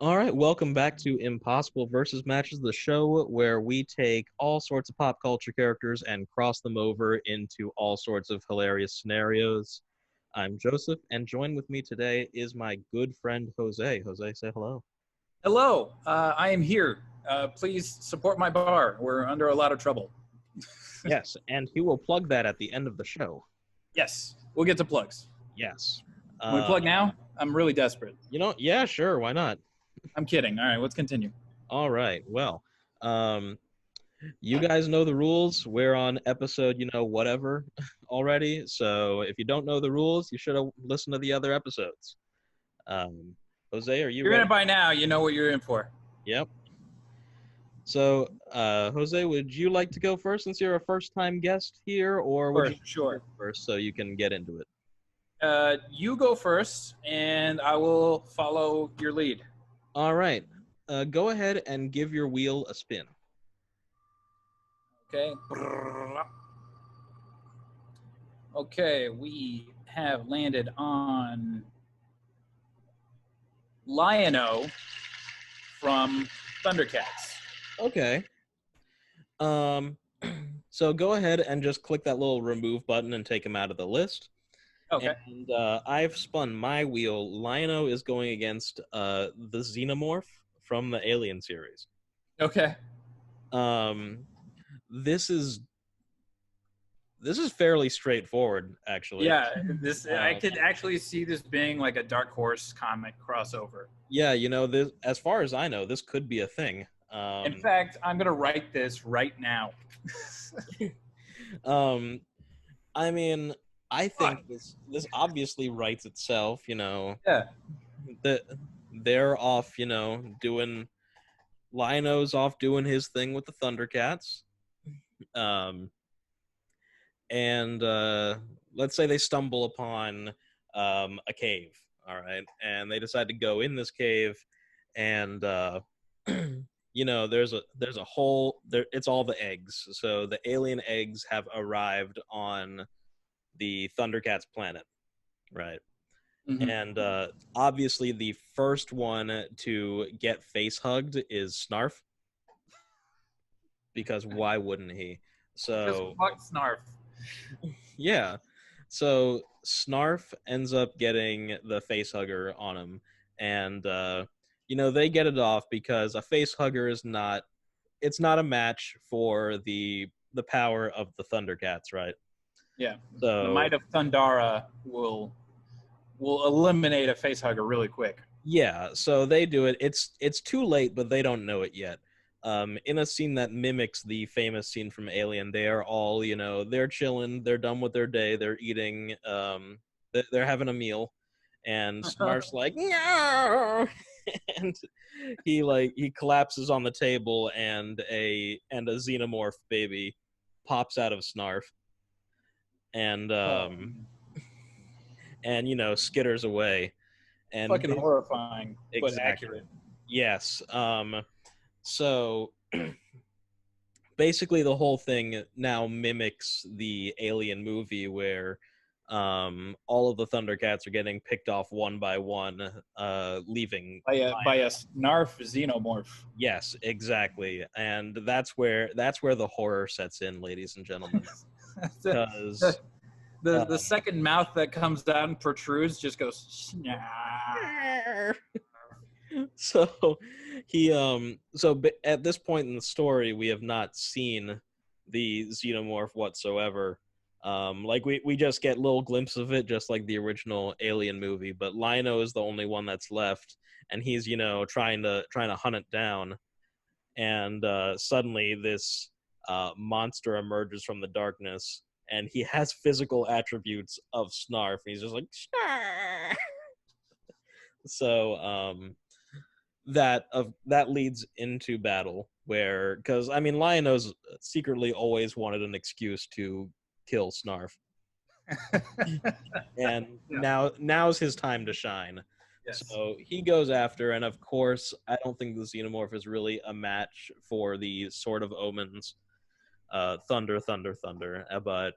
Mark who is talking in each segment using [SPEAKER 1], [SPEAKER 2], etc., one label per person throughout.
[SPEAKER 1] All right, welcome back to Impossible versus Matches, the show where we take all sorts of pop culture characters and cross them over into all sorts of hilarious scenarios. I'm Joseph, and join with me today is my good friend Jose. Jose, say hello.
[SPEAKER 2] Hello, I am here. Please support my bar. We're under a lot of trouble.
[SPEAKER 1] Yes, and he will plug that at the end of the show.
[SPEAKER 2] Yes, we'll get to plugs.
[SPEAKER 1] Yes.
[SPEAKER 2] Can we plug now? I'm really desperate.
[SPEAKER 1] Yeah, sure, why not?
[SPEAKER 2] I'm kidding. All right, let's continue.
[SPEAKER 1] All right, well, um, you guys know the rules. We're on episode, whatever already. So if you don't know the rules, you should have listened to the other episodes. Um, Jose, are you
[SPEAKER 2] You're in
[SPEAKER 1] ready?
[SPEAKER 2] it by now. You know what you're in for.
[SPEAKER 1] Yep. So, Jose, would you like to go first since you're a first-time guest here, or would you
[SPEAKER 2] Sure.
[SPEAKER 1] go first so you can get into it?
[SPEAKER 2] You go first, and I will follow your lead.
[SPEAKER 1] All right. Go ahead and give your wheel a spin.
[SPEAKER 2] Okay. Okay, we have landed on Lion-O from Thundercats.
[SPEAKER 1] Okay. Um, so go ahead and just click that little remove button and take him out of the list.
[SPEAKER 2] Okay.
[SPEAKER 1] And I've spun my wheel. Lion-O is going against the Xenomorph from the Alien series.
[SPEAKER 2] Okay.
[SPEAKER 1] Um, this is fairly straightforward, actually.
[SPEAKER 2] Yeah, I could actually see this being like a Dark Horse comic crossover.
[SPEAKER 1] Yeah, this, as far as I know, this could be a thing.
[SPEAKER 2] In fact, I'm gonna write this right now.
[SPEAKER 1] I mean, I think this obviously writes itself.
[SPEAKER 2] Yeah.
[SPEAKER 1] They're off, doing Lion-O's off doing his thing with the Thundercats. And let's say they stumble upon a cave, all right, and they decide to go in this cave, and there's a hole there. It's all the eggs. So the alien eggs have arrived on the Thundercats planet, right?
[SPEAKER 2] Mm-hmm.
[SPEAKER 1] And obviously the first one to get face hugged is Snarf, because why wouldn't he? So
[SPEAKER 2] fuck Snarf.
[SPEAKER 1] yeah. So Snarf ends up getting the face hugger on him, and they get it off because a face hugger is not a match for the power of the Thundercats, right?
[SPEAKER 2] Yeah.
[SPEAKER 1] So
[SPEAKER 2] The might of Thundara will eliminate a face hugger really quick.
[SPEAKER 1] yeah, so they do it. It's too late, but they don't know it yet. In a scene that mimics the famous scene from Alien, they are all, they're chilling, they're done with their day, they're eating, they're having a meal, and Snarf's like, no, and he collapses on the table, and a xenomorph baby pops out of Snarf, and skitters away, and
[SPEAKER 2] fucking horrifying, but
[SPEAKER 1] exactly.
[SPEAKER 2] accurate.
[SPEAKER 1] Yes. So basically the whole thing now mimics the Alien movie where all of the Thundercats are getting picked off one by one, leaving
[SPEAKER 2] by a Snarf xenomorph.
[SPEAKER 1] Yes, exactly. And that's where the horror sets in, ladies and gentlemen. Because
[SPEAKER 2] the second mouth that comes out and protrudes just goes
[SPEAKER 1] so at this point in the story, we have not seen the xenomorph whatsoever. We just get little glimpses of it, just like the original Alien movie, but Lion-O is the only one that's left, and he's trying to hunt it down, and suddenly this monster emerges from the darkness, and he has physical attributes of Snarf. He's just like Snarf. So that leads into battle, where, because Lion-O's secretly always wanted an excuse to kill Snarf, and now's his time to shine. Yes. So he goes after, and of course, I don't think the xenomorph is really a match for the Sword of Omens, thunder, but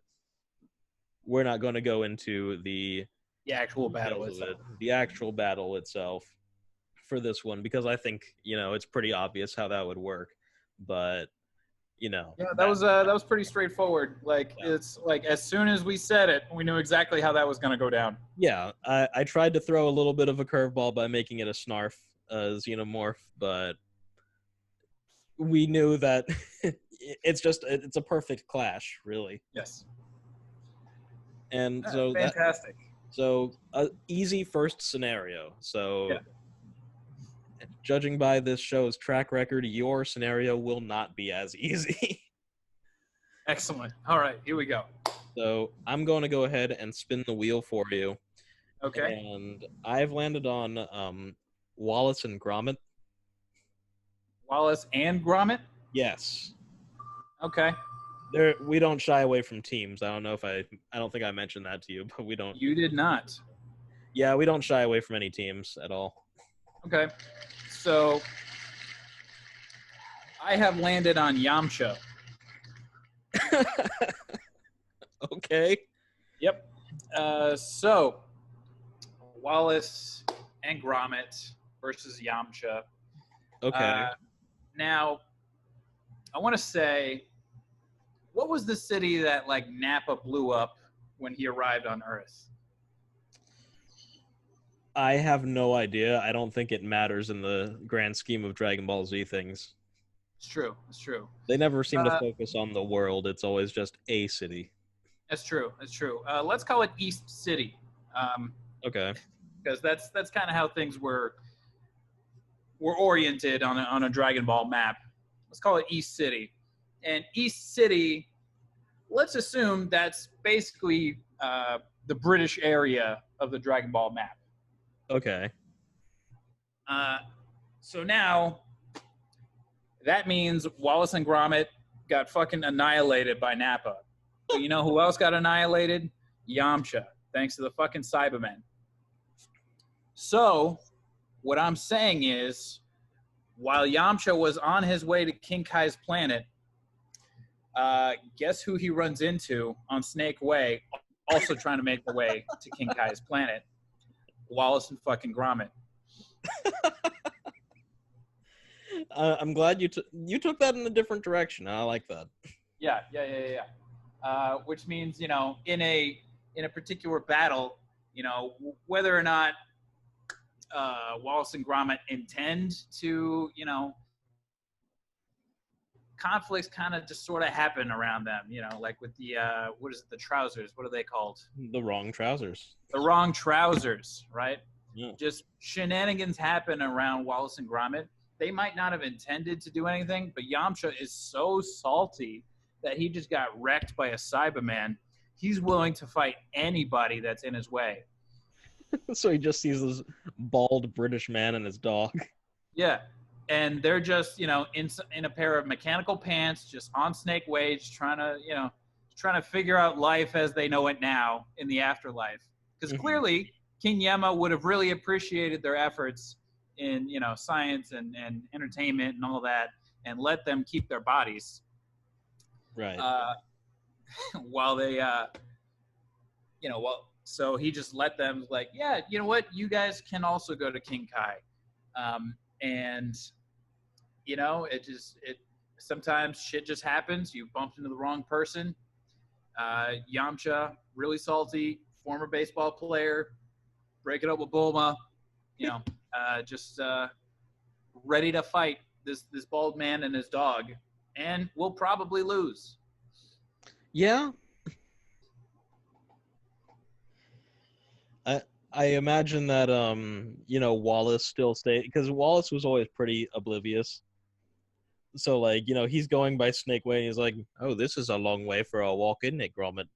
[SPEAKER 1] we're not going to go into the
[SPEAKER 2] actual battle
[SPEAKER 1] itself. The actual battle itself. for this one because I think, it's pretty obvious how that would work. But,
[SPEAKER 2] Yeah, that was pretty straightforward. Like
[SPEAKER 1] yeah.
[SPEAKER 2] it's like as soon as we said it, we knew exactly how that was going to go down.
[SPEAKER 1] Yeah, I tried to throw a little bit of a curveball by making it a snarf, xenomorph, but we knew that it's a perfect clash, really.
[SPEAKER 2] Yes.
[SPEAKER 1] And
[SPEAKER 2] Fantastic.
[SPEAKER 1] easy first scenario. So
[SPEAKER 2] Yeah.
[SPEAKER 1] judging by this show's track record, your scenario will not be as easy.
[SPEAKER 2] Excellent. All right, here we go.
[SPEAKER 1] So I'm going to go ahead and spin the wheel for you.
[SPEAKER 2] Okay.
[SPEAKER 1] And I've landed on Wallace and Gromit.
[SPEAKER 2] Wallace and Gromit.
[SPEAKER 1] Yes.
[SPEAKER 2] Okay.
[SPEAKER 1] We don't shy away from teams. I don't think I mentioned that to you, but we don't.
[SPEAKER 2] You did not.
[SPEAKER 1] Yeah, we don't shy away from any teams at all.
[SPEAKER 2] Okay. So I have landed on Yamcha.
[SPEAKER 1] Okay.
[SPEAKER 2] Yep. So Wallace and Gromit versus Yamcha.
[SPEAKER 1] Okay.
[SPEAKER 2] Now, I want to say, what was the city that like Nappa blew up when he arrived on Earth?
[SPEAKER 1] I have no idea. I don't think it matters in the grand scheme of Dragon Ball Z things.
[SPEAKER 2] It's true. It's true.
[SPEAKER 1] They never seem to focus on the world. It's always just a city.
[SPEAKER 2] That's true. That's true. Let's call it East City.
[SPEAKER 1] Okay.
[SPEAKER 2] Because that's kind of how things were oriented on a Dragon Ball map. Let's call it East City. And East City, let's assume that's basically the British area of the Dragon Ball map.
[SPEAKER 1] Okay.
[SPEAKER 2] So now that means Wallace and Gromit got fucking annihilated by Nappa. But you know who else got annihilated? Yamcha, thanks to the fucking Cybermen. So what I'm saying is, while Yamcha was on his way to King Kai's planet, guess who he runs into on Snake Way, also trying to make the way to King Kai's planet? Wallace and fucking Gromit.
[SPEAKER 1] I'm glad you took that in a different direction. I like that.
[SPEAKER 2] Yeah. Which means, in a particular battle, whether or not Wallace and Gromit intend to, conflicts kind of just sort of happen around them, like with the what is it, the trousers? What are they called?
[SPEAKER 1] The wrong trousers.
[SPEAKER 2] The wrong trousers, right?
[SPEAKER 1] Yeah.
[SPEAKER 2] Just shenanigans happen around Wallace and Gromit. They might not have intended to do anything, but Yamcha is so salty that he just got wrecked by a Cyberman. He's willing to fight anybody that's in his way.
[SPEAKER 1] So he just sees this bald British man and his dog.
[SPEAKER 2] Yeah. And they're just, in a pair of mechanical pants, just on Snake Way, just trying to figure out life as they know it now in the afterlife. Because clearly, King Yemma would have really appreciated their efforts in, science and entertainment and all that, and let them keep their bodies.
[SPEAKER 1] Right.
[SPEAKER 2] While they, so he just let them, like, yeah, you know what? You guys can also go to King Kai. And, it sometimes shit just happens. You bumped into the wrong person. Yamcha, really salty, former baseball player, break it up with Bulma, just ready to fight this bald man and his dog, and will probably lose.
[SPEAKER 1] Yeah. I imagine that Wallace still stayed, because Wallace was always pretty oblivious. So like, he's going by Snake Way and he's like, oh, this is a long way for a walk, isn't it, Gromit?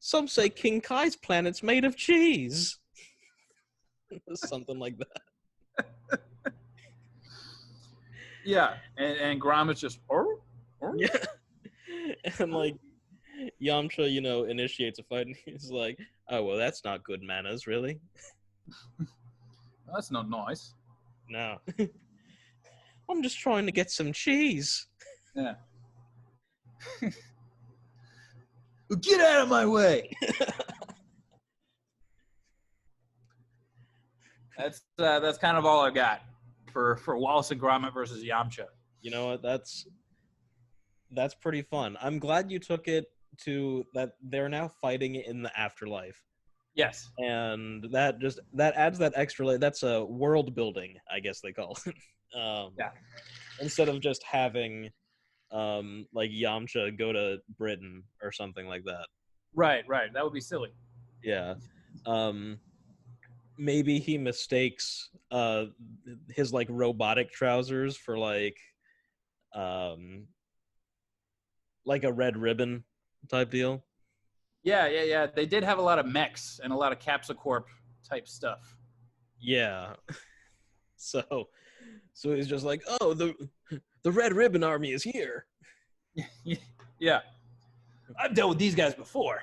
[SPEAKER 1] Some say King Kai's planet's made of cheese. Something like that.
[SPEAKER 2] Yeah, and Gromit's just,
[SPEAKER 1] Yeah. And like Yamcha, initiates a fight and he's like, oh, well, that's not good manners, really.
[SPEAKER 2] That's not nice.
[SPEAKER 1] No. I'm just trying to get some cheese.
[SPEAKER 2] Yeah. Get out of my way. That's kind of all I got for Wallace and Gromit versus Yamcha.
[SPEAKER 1] You know what? That's pretty fun. I'm glad you took it to that they're now fighting in the afterlife.
[SPEAKER 2] Yes.
[SPEAKER 1] And that adds that extra that's a world building, I guess they call it.
[SPEAKER 2] Yeah.
[SPEAKER 1] Instead of just having like Yamcha go to Britain or something like that.
[SPEAKER 2] Right. That would be silly.
[SPEAKER 1] Yeah. Um Maybe he mistakes his like robotic trousers for um like a red ribbon type deal.
[SPEAKER 2] Yeah. They did have a lot of mechs and a lot of Capsule Corp type stuff.
[SPEAKER 1] Yeah. So he's just like, "Oh, the Red Ribbon Army is here."
[SPEAKER 2] Yeah. I've dealt with these guys before.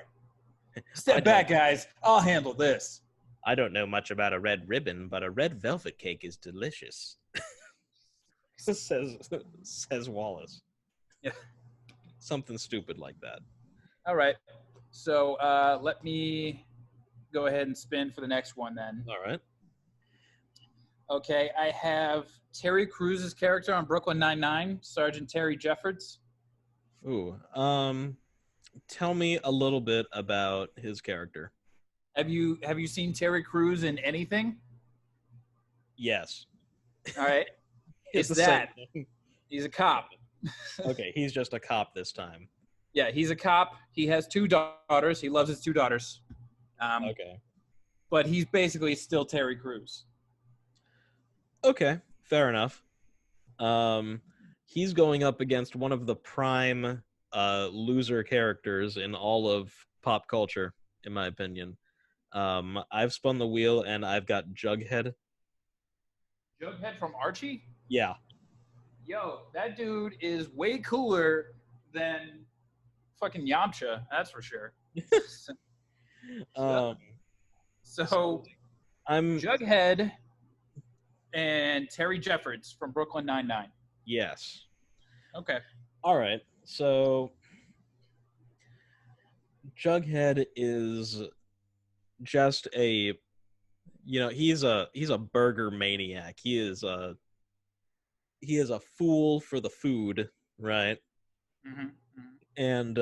[SPEAKER 1] I
[SPEAKER 2] Step
[SPEAKER 1] don't
[SPEAKER 2] back, guys. I'll handle this.
[SPEAKER 1] I don't know much about a red ribbon, but a red velvet cake is delicious. says Wallace.
[SPEAKER 2] Yeah.
[SPEAKER 1] Something stupid like that.
[SPEAKER 2] All right. So let me go ahead and spin for the next one then.
[SPEAKER 1] All right.
[SPEAKER 2] Okay, I have Terry Crews's character on Brooklyn Nine-Nine, Sergeant Terry Jeffords.
[SPEAKER 1] Ooh. Tell me a little bit about his character.
[SPEAKER 2] Have you seen Terry Crews in anything?
[SPEAKER 1] Yes.
[SPEAKER 2] All right. It's that. He's a cop.
[SPEAKER 1] Okay, he's just a cop this time.
[SPEAKER 2] Yeah, he's a cop. He has 2 daughters. He loves his 2 daughters.
[SPEAKER 1] Okay.
[SPEAKER 2] But he's basically still Terry Crews.
[SPEAKER 1] Okay, fair enough. He's going up against one of the prime loser characters in all of pop culture, in my opinion. I've spun the wheel and I've got Jughead.
[SPEAKER 2] Jughead from Archie?
[SPEAKER 1] Yeah.
[SPEAKER 2] Yo, that dude is way cooler than fucking Yamcha, that's for sure. So I'm Jughead and Terry Jeffords from Brooklyn Nine-Nine.
[SPEAKER 1] Yes.
[SPEAKER 2] Okay.
[SPEAKER 1] All right. So Jughead is just he's a burger maniac. He is a fool for the food, right?
[SPEAKER 2] Mm-hmm.
[SPEAKER 1] And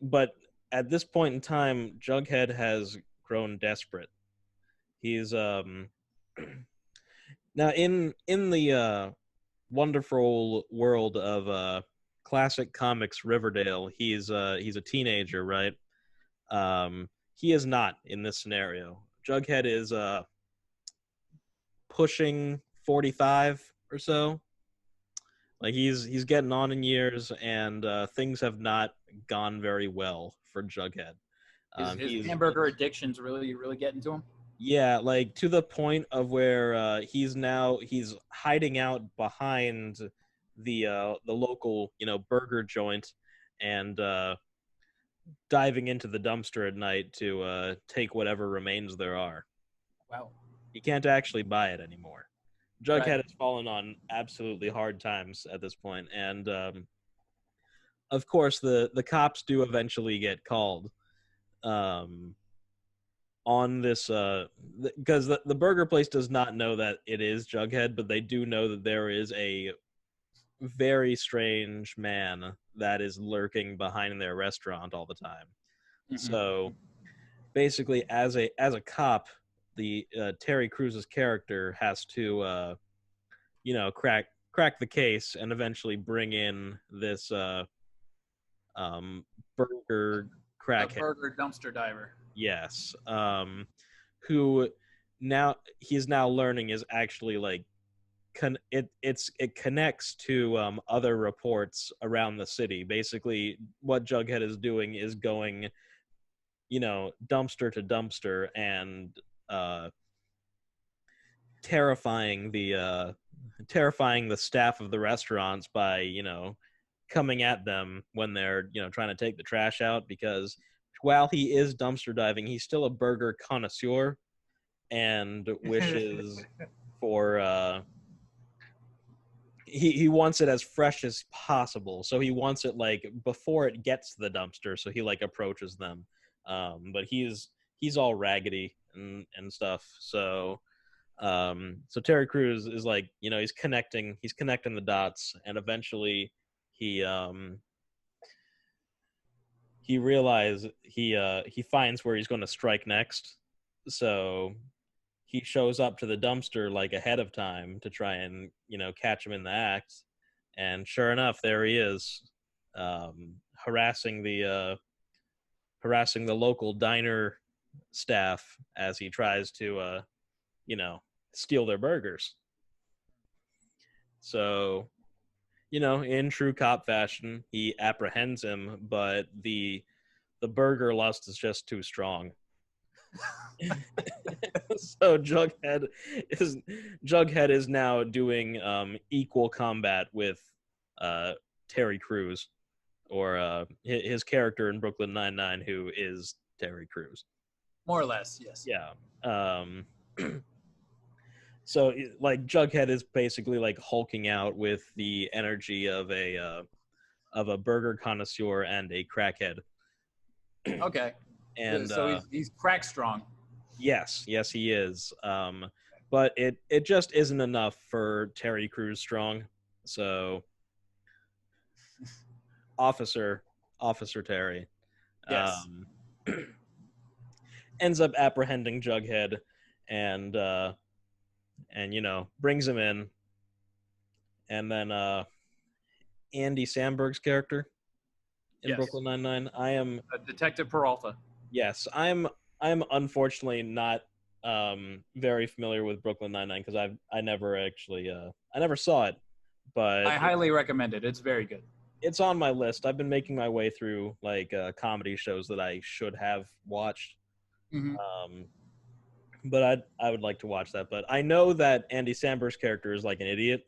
[SPEAKER 1] but at this point in time, Jughead has grown desperate. He's now in the wonderful world of classic comics Riverdale, he's a teenager, right? He is not in this scenario. Jughead is pushing 45 or so. Like he's getting on in years, and things have not gone very well for Jughead.
[SPEAKER 2] His hamburger addiction's really getting to him.
[SPEAKER 1] Yeah, like to the point of where he's hiding out behind the local burger joint and diving into the dumpster at night to take whatever remains there are.
[SPEAKER 2] Wow.
[SPEAKER 1] He can't actually buy it anymore. Jughead
[SPEAKER 2] Right.
[SPEAKER 1] has fallen on absolutely hard times at this point, and of course the cops do eventually get called on this because the burger place does not know that it is Jughead, but they do know that there is a very strange man that is lurking behind their restaurant all the time. Mm-hmm. So basically, as a cop, the Terry Crews's character has to crack the case and eventually bring in this burger crackhead.
[SPEAKER 2] Burger dumpster diver.
[SPEAKER 1] Yes. Who he's now learning is actually like it connects to other reports around the city. Basically, what Jughead is doing is going dumpster to dumpster and terrifying the staff of the restaurants by coming at them when they're trying to take the trash out, because while he is dumpster diving, he's still a burger connoisseur and wishes for he wants it as fresh as possible. So he wants it like before it gets to the dumpster, so he like approaches them. But he's he's all raggedy and stuff. So Terry Crews is like, he's connecting the dots, and eventually he he realizes he finds where he's going to strike next. So he shows up to the dumpster like ahead of time to try and catch him in the act, and sure enough, there he is, um, harassing the local diner staff as he tries to you know steal their burgers. So in true cop fashion, he apprehends him, but the burger lust is just too strong. So Jughead is now doing equal combat with uh, Terry Crews, or his character in Brooklyn Nine-Nine, who is Terry Crews.
[SPEAKER 2] More or less, yes.
[SPEAKER 1] Yeah. So like Jughead is basically like hulking out with the energy of a burger connoisseur and a crackhead.
[SPEAKER 2] Okay.
[SPEAKER 1] And
[SPEAKER 2] So he's crack strong.
[SPEAKER 1] yes, he is. But it just isn't enough for Terry Crews strong. So Officer Terry
[SPEAKER 2] Yes.
[SPEAKER 1] um, ends up apprehending Jughead, and brings him in, and then Andy Samberg's character in
[SPEAKER 2] Yes.
[SPEAKER 1] Brooklyn Nine-Nine.
[SPEAKER 2] Detective Peralta.
[SPEAKER 1] Yes, I'm unfortunately not very familiar with Brooklyn Nine-Nine because I never actually I never saw it, but
[SPEAKER 2] I highly recommend it. It's very good.
[SPEAKER 1] it's on my list. I've been making my way through like comedy shows that I should have watched.
[SPEAKER 2] Mm-hmm.
[SPEAKER 1] But I would like to watch that. But I know that Andy Samberg's character is like an idiot.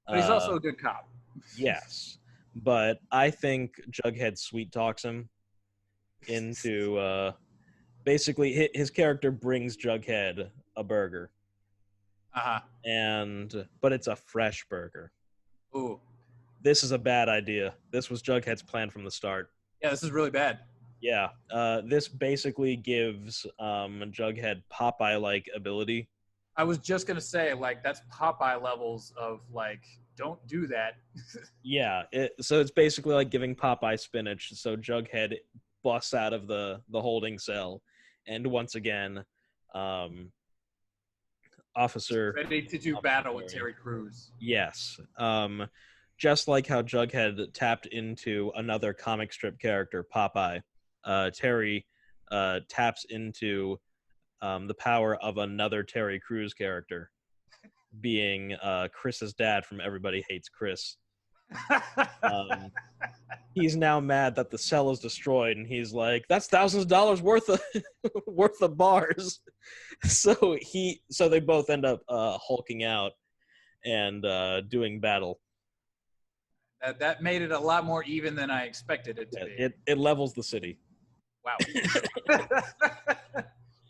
[SPEAKER 2] But he's also a good cop.
[SPEAKER 1] Yes, but I think Jughead sweet talks him into basically his character brings Jughead a burger,
[SPEAKER 2] Uh-huh.
[SPEAKER 1] but it's a fresh burger.
[SPEAKER 2] Ooh.
[SPEAKER 1] This is a bad idea. This was Jughead's plan from the start.
[SPEAKER 2] Yeah, this is really bad.
[SPEAKER 1] Yeah, this basically gives Jughead Popeye-like ability.
[SPEAKER 2] I was just gonna say, like, that's Popeye levels of like, don't do that.
[SPEAKER 1] Yeah, so it's basically like giving Popeye spinach. So Jughead busts out of the holding cell, and once again, officer
[SPEAKER 2] Ready to do battle with Terry Crews.
[SPEAKER 1] Yes. Just like how Jughead tapped into another comic strip character, Popeye, Terry taps into the power of another Terry Crews character, being Chris's dad from Everybody Hates Chris. He's now mad that the cell is destroyed, and he's like, "That's thousands of dollars worth of worth of bars." So they both end up hulking out and doing battle.
[SPEAKER 2] That made it a lot more even than I expected it to be.
[SPEAKER 1] It levels the city.
[SPEAKER 2] Wow.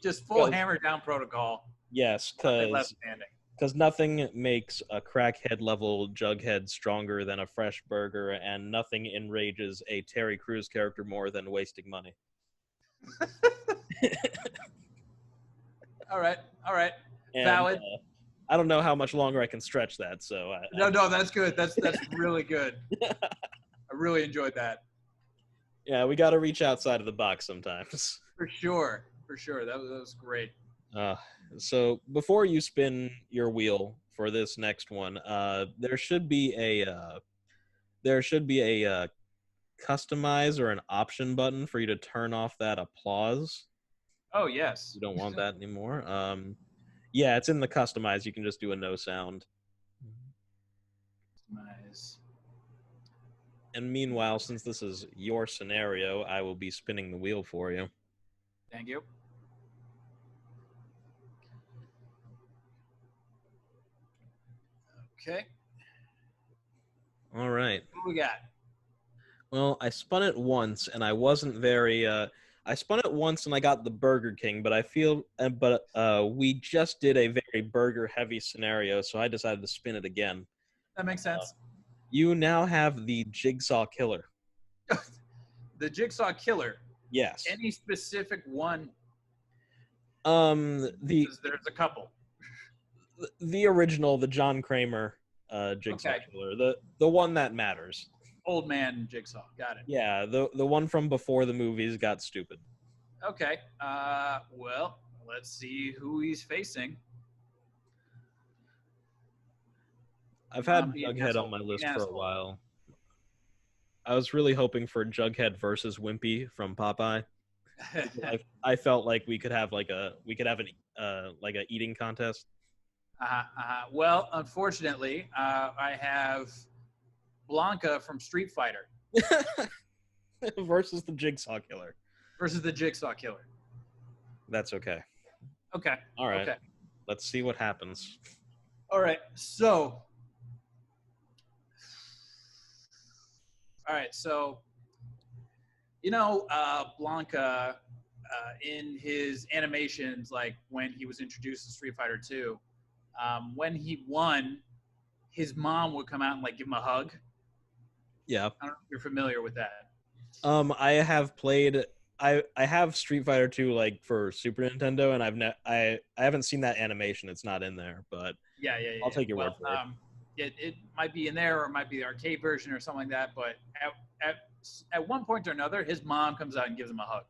[SPEAKER 2] Just full hammer down protocol.
[SPEAKER 1] Yes, because nothing makes a crackhead level Jughead stronger than a fresh burger, and nothing enrages a Terry Crews character more than wasting money.
[SPEAKER 2] All right.
[SPEAKER 1] And,
[SPEAKER 2] valid.
[SPEAKER 1] I don't know how much longer I can stretch that. So
[SPEAKER 2] no, that's good. That's really good. I really enjoyed that.
[SPEAKER 1] Yeah, we got to reach outside of the box sometimes.
[SPEAKER 2] For sure. That was great.
[SPEAKER 1] So before you spin your wheel for this next one, there should be a customize or an option button for you to turn off that applause.
[SPEAKER 2] Oh yes.
[SPEAKER 1] You don't want that anymore. Yeah, it's in the customize. You can just do a no sound.
[SPEAKER 2] Nice.
[SPEAKER 1] And meanwhile, since this is your scenario, I will be spinning the wheel for you.
[SPEAKER 2] Thank you. Okay.
[SPEAKER 1] All right.
[SPEAKER 2] What we got?
[SPEAKER 1] Well, I spun it once, and I wasn't very. I spun it once, and I got the Burger King, but we just did a very burger-heavy scenario, so I decided to spin it again.
[SPEAKER 2] That makes sense.
[SPEAKER 1] You now have the Jigsaw Killer.
[SPEAKER 2] The Jigsaw Killer.
[SPEAKER 1] Yes.
[SPEAKER 2] Any specific one?
[SPEAKER 1] The
[SPEAKER 2] 'Cause there's a couple.
[SPEAKER 1] the original, the John Kramer Jigsaw
[SPEAKER 2] Okay.
[SPEAKER 1] killer, the one that matters.
[SPEAKER 2] Old man Jigsaw. Got it.
[SPEAKER 1] Yeah, the one from before the movies got stupid.
[SPEAKER 2] Okay. Well, let's see who he's facing.
[SPEAKER 1] I've
[SPEAKER 2] Come on,
[SPEAKER 1] had
[SPEAKER 2] be an
[SPEAKER 1] Jughead on
[SPEAKER 2] asshole.
[SPEAKER 1] my
[SPEAKER 2] Be an
[SPEAKER 1] list for a
[SPEAKER 2] asshole.
[SPEAKER 1] while. I was really hoping for Jughead versus Wimpy from Popeye. I felt like we could have an like a eating contest.
[SPEAKER 2] Well, unfortunately, I have Blanka from Street Fighter
[SPEAKER 1] Versus the Jigsaw killer.
[SPEAKER 2] versus the Jigsaw Killer.
[SPEAKER 1] That's okay.
[SPEAKER 2] Okay.
[SPEAKER 1] All right.
[SPEAKER 2] Okay.
[SPEAKER 1] Let's see what happens.
[SPEAKER 2] All right. So. All right. So. Blanka, in his animations, like when he was introduced to Street Fighter 2, when he won, his mom would come out and like give him a hug.
[SPEAKER 1] Yeah.
[SPEAKER 2] I don't know if you're familiar with that.
[SPEAKER 1] I have played. I have Street Fighter 2 like for Super Nintendo, and I haven't seen that animation. It's not in there, but I'll
[SPEAKER 2] Yeah.
[SPEAKER 1] take your word
[SPEAKER 2] Well,
[SPEAKER 1] for it.
[SPEAKER 2] it might be in there, or it might be the arcade version or something like that. But at one point or another, his mom comes out and gives him a hug.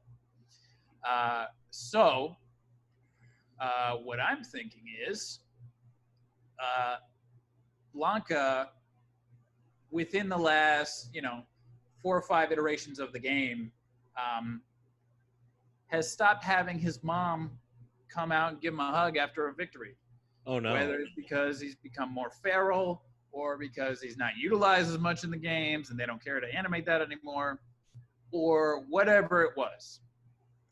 [SPEAKER 2] What I'm thinking is, Blanka, within the last 4 or 5 iterations of the game, has stopped having his mom come out and give him a hug after a victory.
[SPEAKER 1] Oh no.
[SPEAKER 2] Whether it's because he's become more feral or because he's not utilized as much in the games and they don't care to animate that anymore, or whatever it was.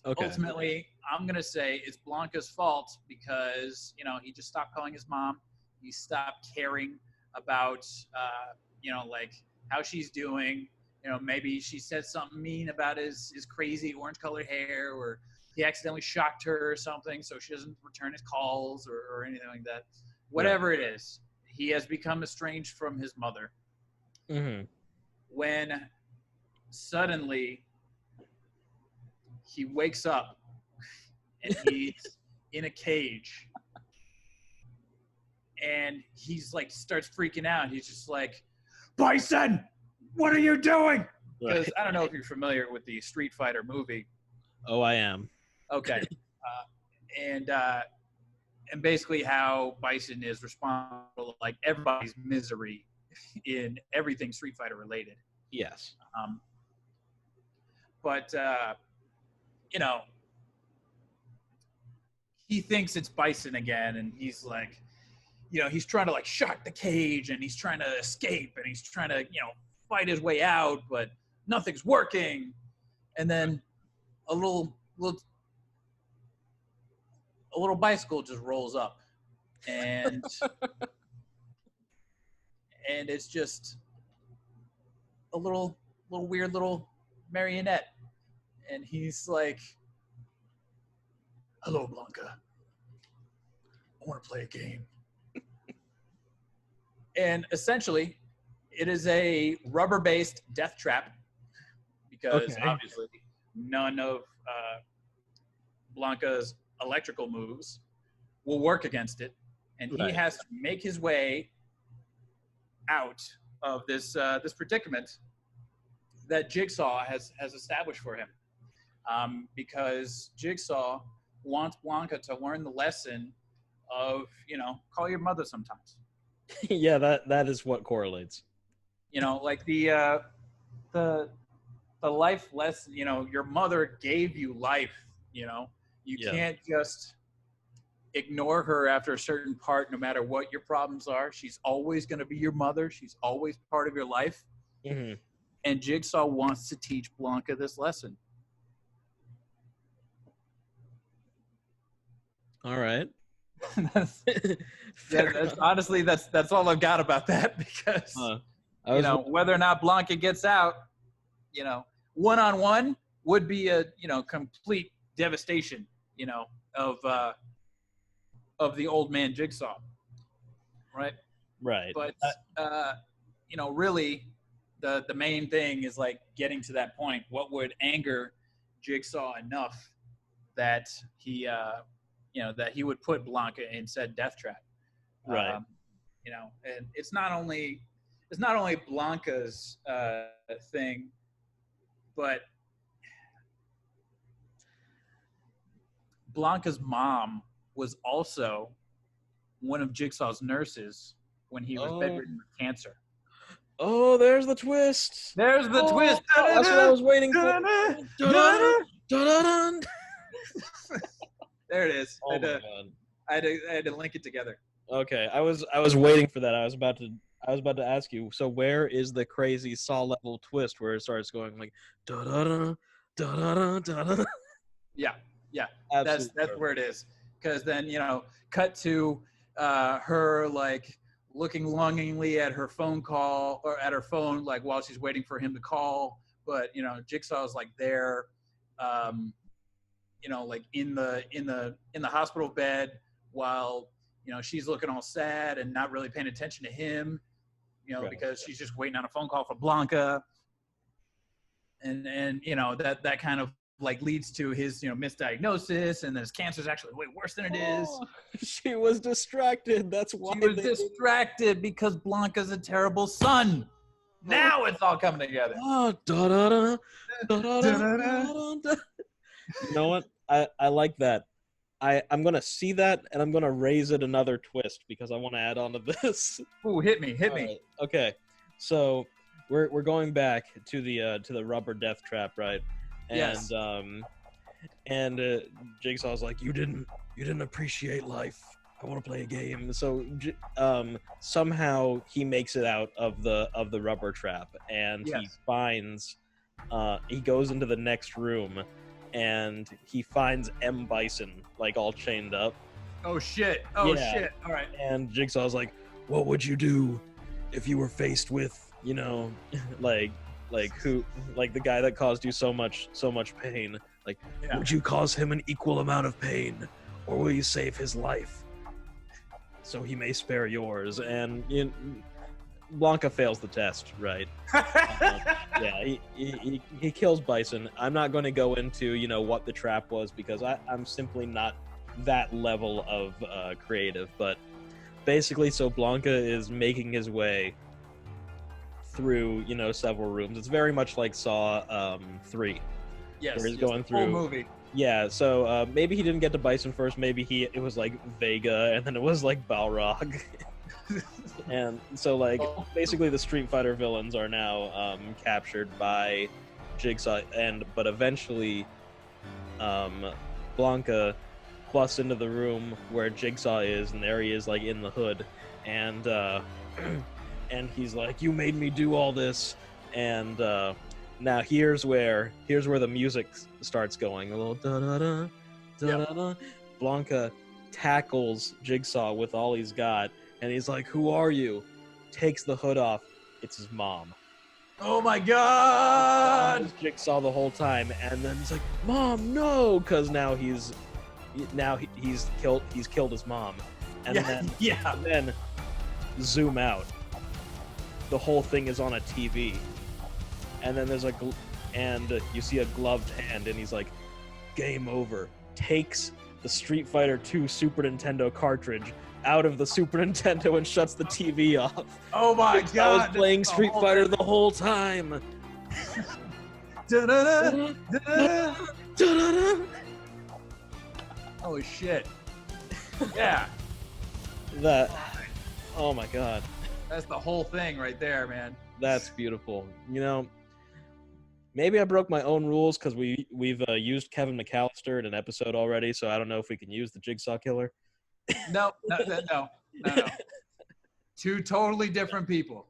[SPEAKER 1] Okay.
[SPEAKER 2] Ultimately, I'm going to say it's Blanka's fault because, he just stopped calling his mom. He stopped caring about, like how she's doing. Maybe she said something mean about his crazy orange colored hair, or he accidentally shocked her or something, so she doesn't return his calls or anything like that. Whatever it is, he has become estranged from his mother.
[SPEAKER 1] Mm-hmm.
[SPEAKER 2] When suddenly he wakes up and he's in a cage, and he's like starts freaking out. He's just like, "Bison, what are you doing?" Because I don't know if you're familiar with the Street Fighter movie.
[SPEAKER 1] Oh, I am.
[SPEAKER 2] Okay. And basically how Bison is responsible, like everybody's misery in everything Street Fighter related.
[SPEAKER 1] Yes.
[SPEAKER 2] But he thinks it's Bison again, and he's like, he's trying to like shock the cage, and he's trying to escape, and he's trying to fight his way out, but nothing's working. And then a little bicycle just rolls up, and and it's just a little weird little marionette, and he's like, "Hello, Blanka. I want to play a game." And essentially, it is a rubber-based death trap, because obviously none of Blanka's electrical moves will work against it, and he has to make his way out of this predicament that Jigsaw has established for him, because Jigsaw wants Blanka to learn the lesson of call your mother sometimes.
[SPEAKER 1] Yeah, that is what correlates.
[SPEAKER 2] Like the life lesson. Your mother gave you life. You can't just ignore her after a certain part, no matter what your problems are. She's always going to be your mother. She's always part of your life.
[SPEAKER 1] Mm-hmm.
[SPEAKER 2] And Jigsaw wants to teach Blanka this lesson.
[SPEAKER 1] All right.
[SPEAKER 2] Honestly, that's all I've got about that, because whether or not Blanka gets out, one-on-one would be a complete devastation, of the old man Jigsaw, right?
[SPEAKER 1] Right.
[SPEAKER 2] But really, the main thing is like getting to that point. What would anger Jigsaw enough that he, that he would put Blanka in said death trap.
[SPEAKER 1] Right.
[SPEAKER 2] And it's not only Blanka's thing, but Blanka's mom was also one of Jigsaw's nurses when he was bedridden with cancer.
[SPEAKER 1] Oh, there's the twist.
[SPEAKER 2] There's the twist.
[SPEAKER 1] That's what I was waiting for.
[SPEAKER 2] There it is.
[SPEAKER 1] Oh my God.
[SPEAKER 2] I had to link it together.
[SPEAKER 1] Okay, I was waiting for that. I was about to ask you. So where is the crazy Saw level twist where it starts going like da da da da da da da?
[SPEAKER 2] Yeah.
[SPEAKER 1] Absolutely
[SPEAKER 2] That's where it is. Because then cut to her like looking longingly at her phone call or at her phone like while she's waiting for him to call. But Jigsaw's like there, like in the hospital bed while she's looking all sad and not really paying attention to him,
[SPEAKER 1] Right.
[SPEAKER 2] because she's just waiting on a phone call for Blanka. And that kind of like leads to his misdiagnosis, and then his cancer is actually way worse than it is.
[SPEAKER 1] She was distracted. That's why
[SPEAKER 2] She was distracted because Blanka's a terrible son. Now it's all coming together.
[SPEAKER 1] Oh, da da da da da da da. You know what? I like that. I'm gonna see that, and I'm gonna raise it another twist because I want to add on to this.
[SPEAKER 2] Ooh, hit me.
[SPEAKER 1] Right. Okay, so we're going back to the rubber death trap, right? And
[SPEAKER 2] Yes.
[SPEAKER 1] And Jigsaw's like, you didn't appreciate life. I want to play a game. So somehow he makes it out of the rubber trap, and
[SPEAKER 2] Yes.
[SPEAKER 1] he finds he goes into the next room, and he finds M. Bison like all chained up.
[SPEAKER 2] Oh shit.
[SPEAKER 1] Yeah.
[SPEAKER 2] Shit. All right.
[SPEAKER 1] And Jigsaw's like, what would you do if you were faced with, like the guy that caused you so much pain? Like,
[SPEAKER 2] Yeah.
[SPEAKER 1] would you cause him an equal amount of pain, or will you save his life so he may spare yours? And Blanka fails the test, right? Yeah, he kills Bison. I'm not going to go into what the trap was because I'm simply not that level of creative. But basically, so Blanka is making his way through several rooms. It's very much like Saw 3.
[SPEAKER 2] Yes.
[SPEAKER 1] Where he's going through
[SPEAKER 2] the whole movie.
[SPEAKER 1] Yeah, so maybe he didn't get to Bison first. Maybe it was like Vega, and then it was like Balrog. And so basically the Street Fighter villains are now captured by Jigsaw, but eventually Blanka busts into the room where Jigsaw is, and there he is like in the hood, and and he's like, you made me do all this, and now here's where the music starts going a little da da da da da da. Blanka tackles Jigsaw with all he's got, and he's like, who are you? Takes the hood off. It's his mom.
[SPEAKER 2] Oh my god!
[SPEAKER 1] Jigsaw the whole time, and then he's like, Mom, no! Because now he's killed his mom. And then zoom out. The whole thing is on a TV. And then there's you see a gloved hand, and he's like, game over. Takes the Street Fighter 2 Super Nintendo cartridge out of the Super Nintendo and shuts the TV off.
[SPEAKER 2] Oh my god!
[SPEAKER 1] I was playing Street Fighter the whole time.
[SPEAKER 2] Oh shit! Yeah.
[SPEAKER 1] Oh my god.
[SPEAKER 2] That's the whole thing right there, man.
[SPEAKER 1] That's beautiful. Maybe I broke my own rules because we've used Kevin McAllister in an episode already, so I don't know if we can use the Jigsaw Killer.
[SPEAKER 2] No. Two totally different people.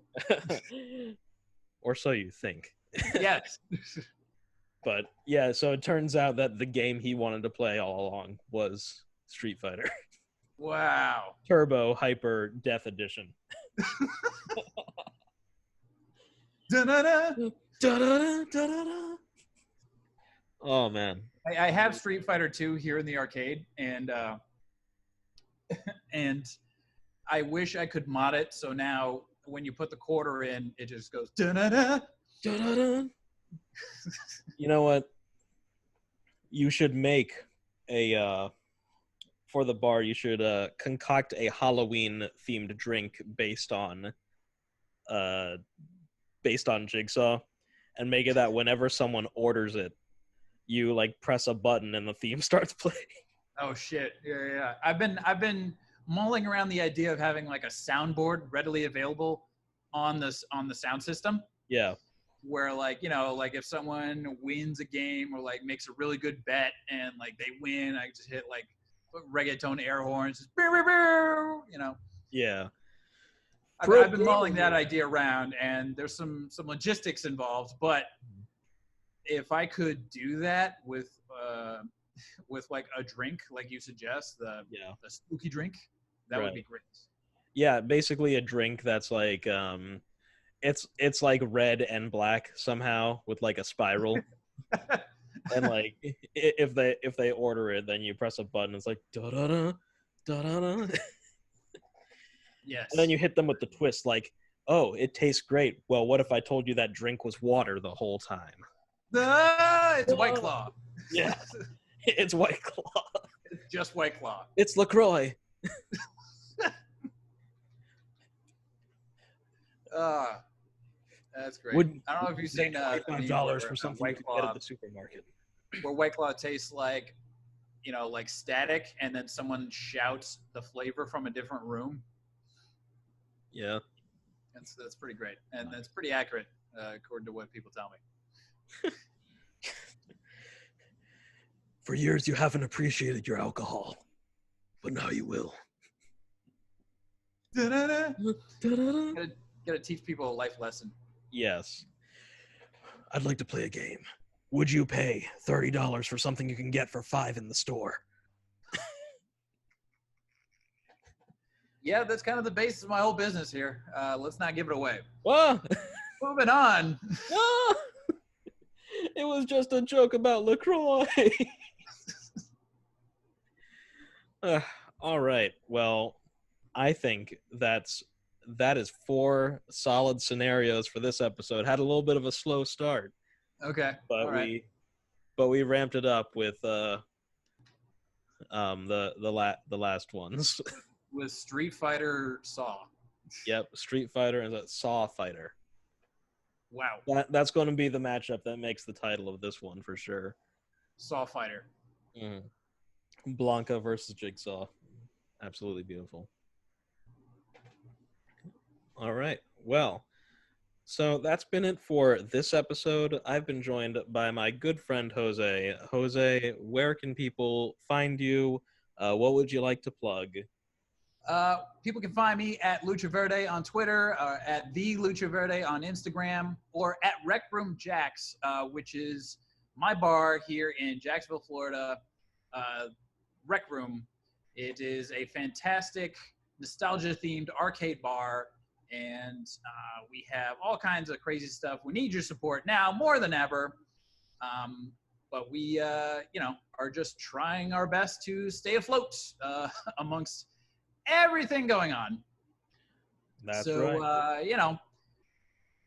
[SPEAKER 1] Or so you think.
[SPEAKER 2] Yes.
[SPEAKER 1] But yeah, so it turns out that the game he wanted to play all along was Street Fighter.
[SPEAKER 2] Wow.
[SPEAKER 1] Turbo Hyper Death Edition.
[SPEAKER 2] Da-da-da.
[SPEAKER 1] Da-da-da-da-da-da. Oh man.
[SPEAKER 2] I have Street Fighter 2 here in the arcade, and I wish I could mod it so now when you put the quarter in, it just goes da-da-da.
[SPEAKER 1] Da-da-da. You know what? you should make a for the bar. You should concoct a Halloween themed drink uh based on Jigsaw, and make it that whenever someone orders it, you like press a button and the theme starts playing.
[SPEAKER 2] Oh shit! Yeah, yeah. I've been mulling around the idea of having like a soundboard readily available on the sound system,
[SPEAKER 1] Yeah,
[SPEAKER 2] where like like if someone wins a game or like makes a really good bet and like they win, I just hit like reggaeton air horns, just
[SPEAKER 1] yeah.
[SPEAKER 2] I've been mulling that idea around, and there's some logistics involved, but if I could do that with like a drink, like you suggest,
[SPEAKER 1] Yeah,
[SPEAKER 2] the spooky drink, that would
[SPEAKER 1] right.
[SPEAKER 2] be great.
[SPEAKER 1] Yeah, basically a drink that's like it's like red and black somehow with like a spiral. And like if they order it, then you press a button. It's like da da da da da da, and then
[SPEAKER 2] Yes.
[SPEAKER 1] you hit them with the twist, like, oh, it tastes great. Well, what if I told you that drink was water the whole time?
[SPEAKER 2] Ah, it's White Claw.
[SPEAKER 1] Yeah, it's White Claw.
[SPEAKER 2] It's just White Claw.
[SPEAKER 1] It's LaCroix.
[SPEAKER 2] Uh, that's great. I don't know if you've seen
[SPEAKER 1] $25 for something you
[SPEAKER 2] White
[SPEAKER 1] could
[SPEAKER 2] Claw,
[SPEAKER 1] get at the supermarket.
[SPEAKER 2] where White Claw tastes like like static, and then someone shouts the flavor from a different room.
[SPEAKER 1] Yeah.
[SPEAKER 2] That's pretty great, and that's pretty accurate according to what people tell me.
[SPEAKER 1] For years, you haven't appreciated your alcohol, but now you will.
[SPEAKER 2] Gotta teach people a life lesson.
[SPEAKER 1] Yes. I'd like to play a game. Would you pay $30 for something you can get for $5 in the store?
[SPEAKER 2] Yeah, that's kind of the basis of my whole business here. Let's not give it away.
[SPEAKER 1] Whoa!
[SPEAKER 2] Moving on.
[SPEAKER 1] Ah! It was just a joke about LaCroix. All right. Well, I think that is 4 solid scenarios for this episode. Had a little bit of a slow start,
[SPEAKER 2] Okay.
[SPEAKER 1] but
[SPEAKER 2] All right.
[SPEAKER 1] we ramped it up with the last ones.
[SPEAKER 2] With Street Fighter Saw.
[SPEAKER 1] Yep, Street Fighter and the Saw Fighter.
[SPEAKER 2] Wow.
[SPEAKER 1] That's going to be the matchup that makes the title of this one for sure.
[SPEAKER 2] Saw Fighter.
[SPEAKER 1] Blanka versus Jigsaw. Absolutely beautiful. All right. Well, so that's been it for this episode. I've been joined by my good friend Jose. Jose, where can people find you? What would you like to plug?
[SPEAKER 2] People can find me at Lucha Verde on Twitter, at the Lucha Verde on Instagram, or at Rec Room Jax, which is my bar here in Jacksonville, Florida. Rec Room. It is a fantastic nostalgia-themed arcade bar, and we have all kinds of crazy stuff. We need your support now more than ever. But we, are just trying our best to stay afloat amongst everything going on.
[SPEAKER 1] That's
[SPEAKER 2] so,
[SPEAKER 1] right.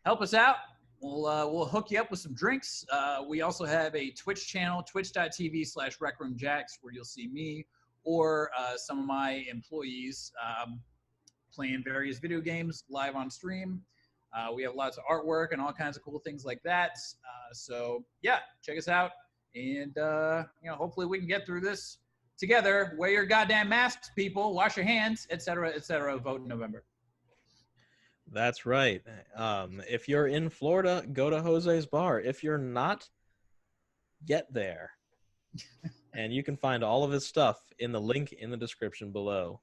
[SPEAKER 2] Help us out. We'll hook you up with some drinks. We also have a Twitch channel, twitch.tv/RecRoomJax, where you'll see me or some of my employees playing various video games live on stream. We have lots of artwork and all kinds of cool things like that. So yeah, check us out. And, hopefully we can get through this together. Wear your goddamn masks, people. Wash your hands, etc., etc. Vote in November.
[SPEAKER 1] That's right. If you're in Florida, go to Jose's bar. If you're not, get there. And you can find all of his stuff in the link in the description below.